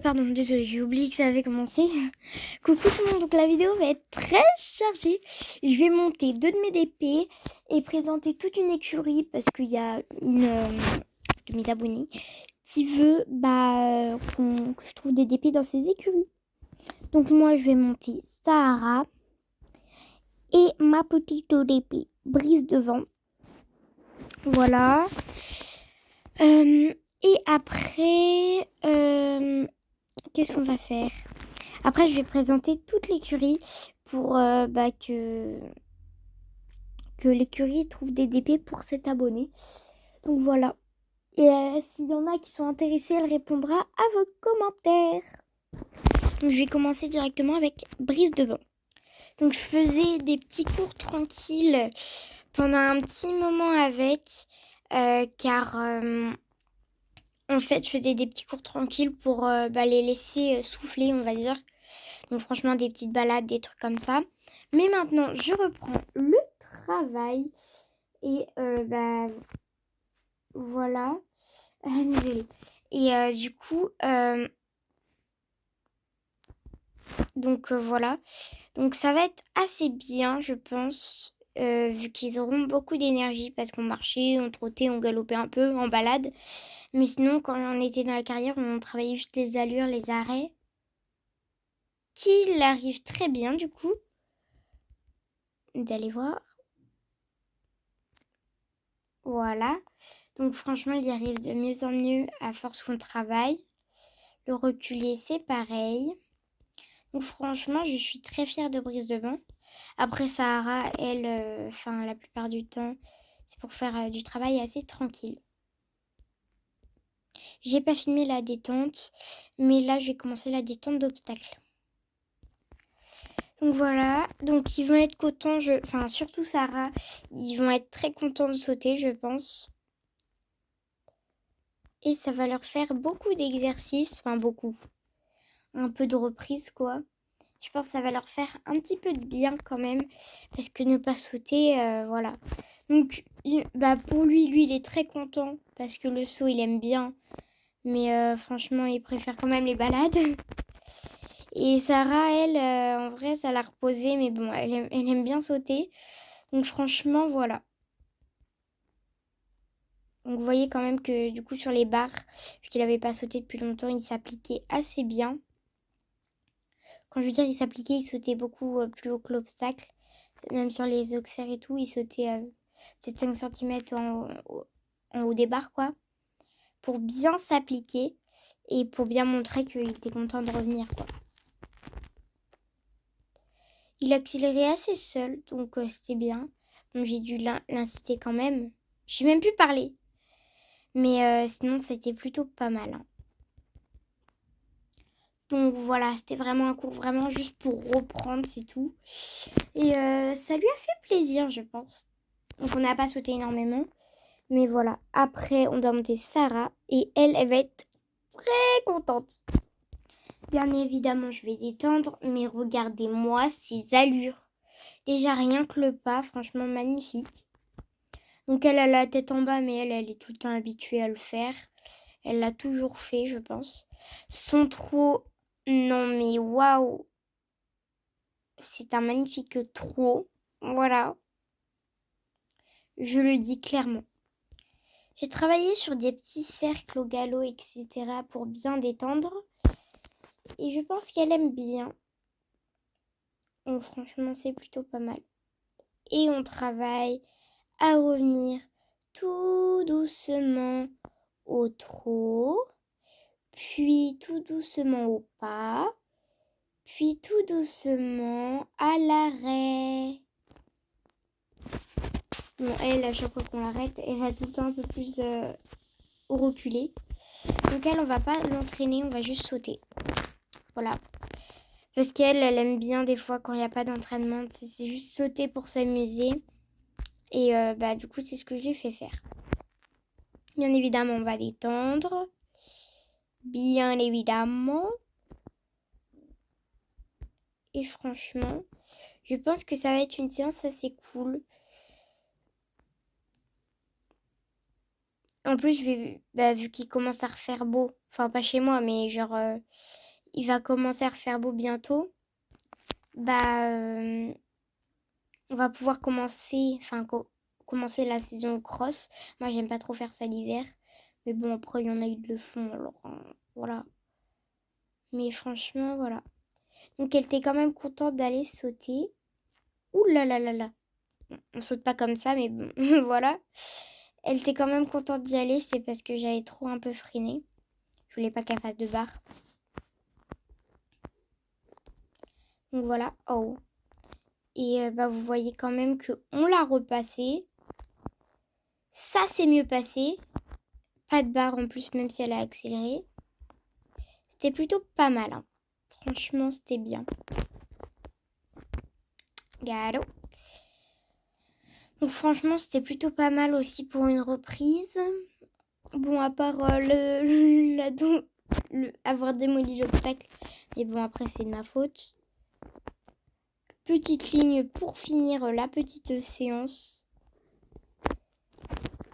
Pardon, désolée, j'ai oublié que ça avait commencé. Coucou tout le monde, donc la vidéo va être très chargée. Je vais monter 2 de mes DP et présenter toute une écurie parce qu'il y a une de mes abonnés qui veut que je trouve des DP dans ses écuries. Donc moi je vais monter Sahara et ma petite DP Brise de vent. Voilà. Et après, qu'est-ce qu'on va faire? Après, je vais présenter toute l'écurie pour que l'écurie trouve des DP pour cet abonné. Donc voilà. Et s'il y en a qui sont intéressés, elle répondra à vos commentaires. Donc je vais commencer directement avec Brise de vent. Donc je faisais des petits cours tranquilles pendant un petit moment avec, car en fait je faisais des petits cours tranquilles pour les laisser souffler, on va dire. Donc franchement des petites balades, des trucs comme ça. Mais maintenant je reprends le travail et voilà. Désolée. Et du coup, voilà. Donc ça va être assez bien, je pense, vu qu'ils auront beaucoup d'énergie parce qu'on marchait, on trottait, on galopait un peu en balade. Mais sinon, quand on était dans la carrière, on travaillait juste les allures, les arrêts, qu'il arrive très bien du coup d'aller voir. Voilà. Donc franchement, il y arrive de mieux en mieux à force qu'on travaille. Le reculer, c'est pareil. Donc franchement, je suis très fière de Brise de vent. Après, Sahara, elle, la plupart du temps, c'est pour faire du travail assez tranquille. J'ai pas filmé la détente, mais là, je vais commencer la détente d'obstacles. Donc voilà, donc ils vont être contents, surtout Sarah, ils vont être très contents de sauter, je pense. Et ça va leur faire beaucoup d'exercices, beaucoup, un peu de reprise quoi. Je pense que ça va leur faire un petit peu de bien quand même, parce que ne pas sauter, voilà. Donc pour lui, il est très content, parce que le saut, il aime bien. Mais franchement, il préfère quand même les balades. Et Sarah, elle, en vrai, ça l'a reposée, mais bon, elle aime bien sauter. Donc franchement, voilà. Donc vous voyez quand même que du coup sur les barres, vu qu'il n'avait pas sauté depuis longtemps, il s'appliquait assez bien. Quand je veux dire il s'appliquait, il sautait beaucoup plus haut que l'obstacle. Même sur les auxerres et tout, il sautait peut-être 5 cm en haut des barres, quoi. Pour bien s'appliquer et pour bien montrer qu'il était content de revenir, quoi. Il accélérait assez seul, donc c'était bien. Donc j'ai dû l'inciter quand même. J'ai même pu parler. Mais sinon, c'était plutôt pas mal. Hein. Donc voilà, c'était vraiment un cours vraiment juste pour reprendre, c'est tout. Et ça lui a fait plaisir, je pense. Donc on n'a pas sauté énormément. Mais voilà, après, on doit monter Sarah. Et elle va être très contente. Bien évidemment, je vais détendre. Mais regardez-moi ces allures. Déjà, rien que le pas, franchement magnifique. Donc elle a la tête en bas, mais elle est tout le temps habituée à le faire. Elle l'a toujours fait, je pense. Son trot, non mais waouh. C'est un magnifique trot. Voilà. Je le dis clairement. J'ai travaillé sur des petits cercles au galop, etc. pour bien détendre. Et je pense qu'elle aime bien. Donc franchement, c'est plutôt pas mal. Et on travaille à revenir tout doucement au trot, puis tout doucement au pas, puis tout doucement à l'arrêt. Bon, elle, à chaque fois qu'on l'arrête, elle va tout le temps un peu plus reculer. Donc elle, on va pas l'entraîner, on va juste sauter. Voilà. Parce qu'elle, elle aime bien des fois quand il n'y a pas d'entraînement, c'est juste sauter pour s'amuser. Et du coup, c'est ce que je lui fais faire. Bien évidemment, on va l'étendre. Bien évidemment. Et franchement, je pense que ça va être une séance assez cool. En plus, vu qu'il commence à refaire beau, enfin pas chez moi, mais genre, il va commencer à refaire beau bientôt, bah, on va pouvoir commencer la saison cross. Moi, j'aime pas trop faire ça l'hiver. Mais bon, après, il y en a, ils le font, alors voilà. Mais franchement, voilà. Donc, elle était quand même contente d'aller sauter. Ouh là là là là. On saute pas comme ça, mais bon, voilà. Elle était quand même contente d'y aller, c'est parce que j'avais trop un peu freiné. Je voulais pas qu'elle fasse de barre. Donc voilà. Oh. Et vous voyez quand même qu'on l'a repassé. Ça s'est mieux passé. Pas de barre en plus, même si elle a accéléré. C'était plutôt pas mal. Hein. Franchement, c'était bien. Galo. Donc franchement, c'était plutôt pas mal aussi pour une reprise. Bon, à part avoir démoli l'obstacle. Mais bon, après, c'est de ma faute. Petite ligne pour finir la petite séance.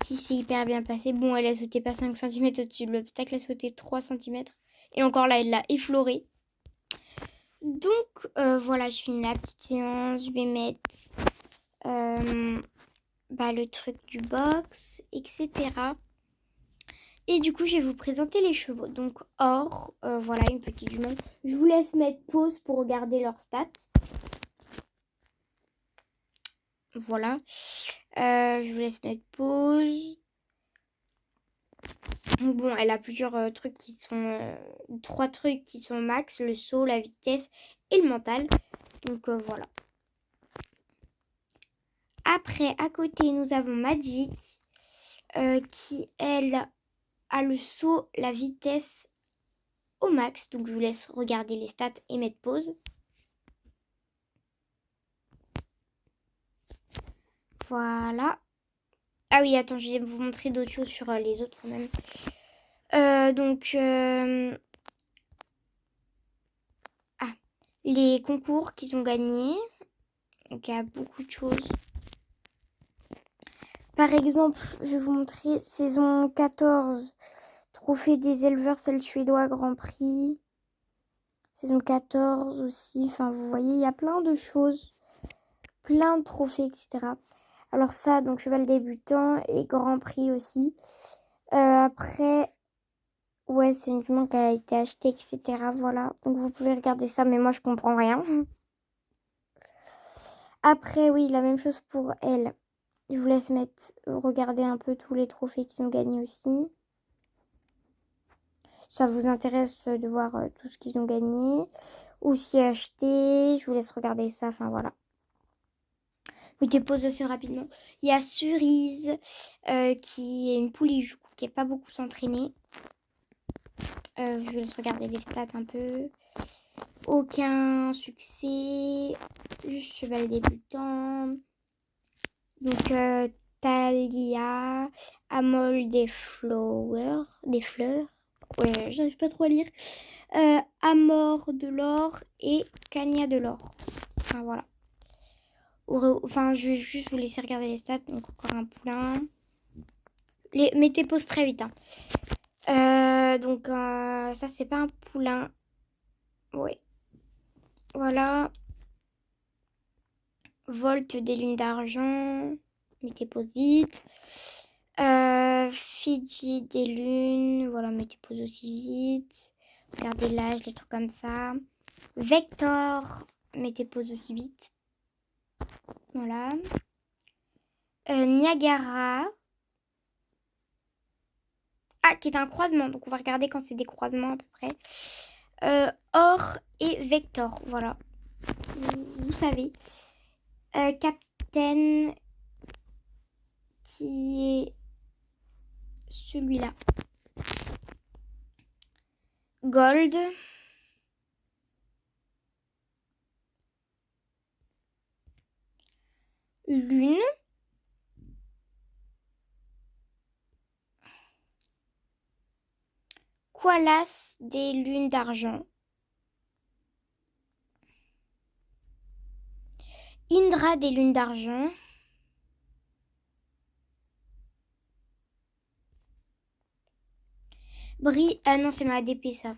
Qui s'est hyper bien passée. Bon, elle a sauté pas 5 cm au-dessus de l'obstacle. Elle a sauté 3 cm. Et encore là, elle l'a effleuré. Donc, voilà, je finis la petite séance. Je vais mettre le truc du box, etc. Et du coup, je vais vous présenter les chevaux. Donc, Or, voilà, une petite jument. Je vous laisse mettre pause pour regarder leurs stats. Voilà. Je vous laisse mettre pause. Bon, elle a plusieurs trucs qui sont... 3 trucs qui sont max. Le saut, la vitesse et le mental. Donc, voilà. Après, à côté, nous avons Magic. Qui, elle, a le saut, la vitesse au max. Donc, je vous laisse regarder les stats et mettre pause. Voilà. Ah oui, attends, je vais vous montrer d'autres choses sur les autres même. Les concours qu'ils ont gagnés. Donc, il y a beaucoup de choses. Par exemple, je vais vous montrer saison 14. Trophée des éleveurs, celle suédois, Grand Prix. Saison 14 aussi. Enfin, vous voyez, il y a plein de choses. Plein de trophées, etc. Alors ça, donc cheval débutant et Grand Prix aussi. Après, ouais, c'est une jument qui a été achetée, etc. Voilà, donc vous pouvez regarder ça, mais moi je comprends rien. Après, oui, la même chose pour elle. Je vous laisse regarder un peu tous les trophées qu'ils ont gagnés aussi. Ça vous intéresse de voir tout ce qu'ils ont gagné. Aussi acheté, je vous laisse regarder ça, enfin voilà. Je dépose assez rapidement. Il y a Cerise, qui est une poulie qui n'est pas beaucoup s'entraîner. Je vous laisse regarder les stats un peu. Aucun succès. Juste cheval débutant. Donc, Talia, Amol des fleurs. Ouais, j'arrive pas trop à lire. Amor de l'or et Cagna de l'or. Enfin, voilà. Enfin, je vais juste vous laisser regarder les stats. Donc, encore un poulain. Mettez pause très vite. Hein. Donc, ça, c'est pas un poulain. Ouais. Voilà. Volte des lunes d'argent. Mettez pause vite. Fidji des lunes. Voilà, mettez pause aussi vite. Regardez l'âge, des trucs comme ça. Vector. Mettez pause aussi vite. Voilà. Niagara. Ah, qui est un croisement. Donc, on va regarder quand c'est des croisements à peu près. Or et Vector. Voilà. Vous savez. Captain. Qui est celui-là. Gold. Lune. Koalas des lunes d'argent. Indra des lunes d'argent. Brie, ah non, c'est ma ADP ça.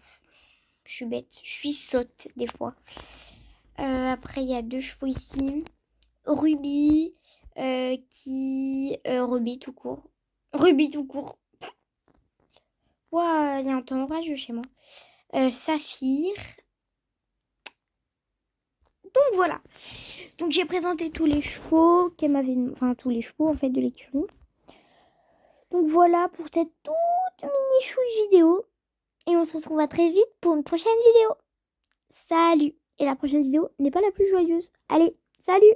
Je suis bête, je suis sotte des fois. Après, il y a 2 chevaux ici. Ruby, Ruby tout court. Ruby tout court. Ouah, il y a un temps orageux chez moi. Saphir. Donc voilà. Donc j'ai présenté tous les chevaux qu'elle m'avait... Enfin, tous les chevaux en fait de l'écurie. Donc voilà pour cette toute mini chouille vidéo. Et on se retrouve à très vite pour une prochaine vidéo. Salut. Et la prochaine vidéo n'est pas la plus joyeuse. Allez, salut.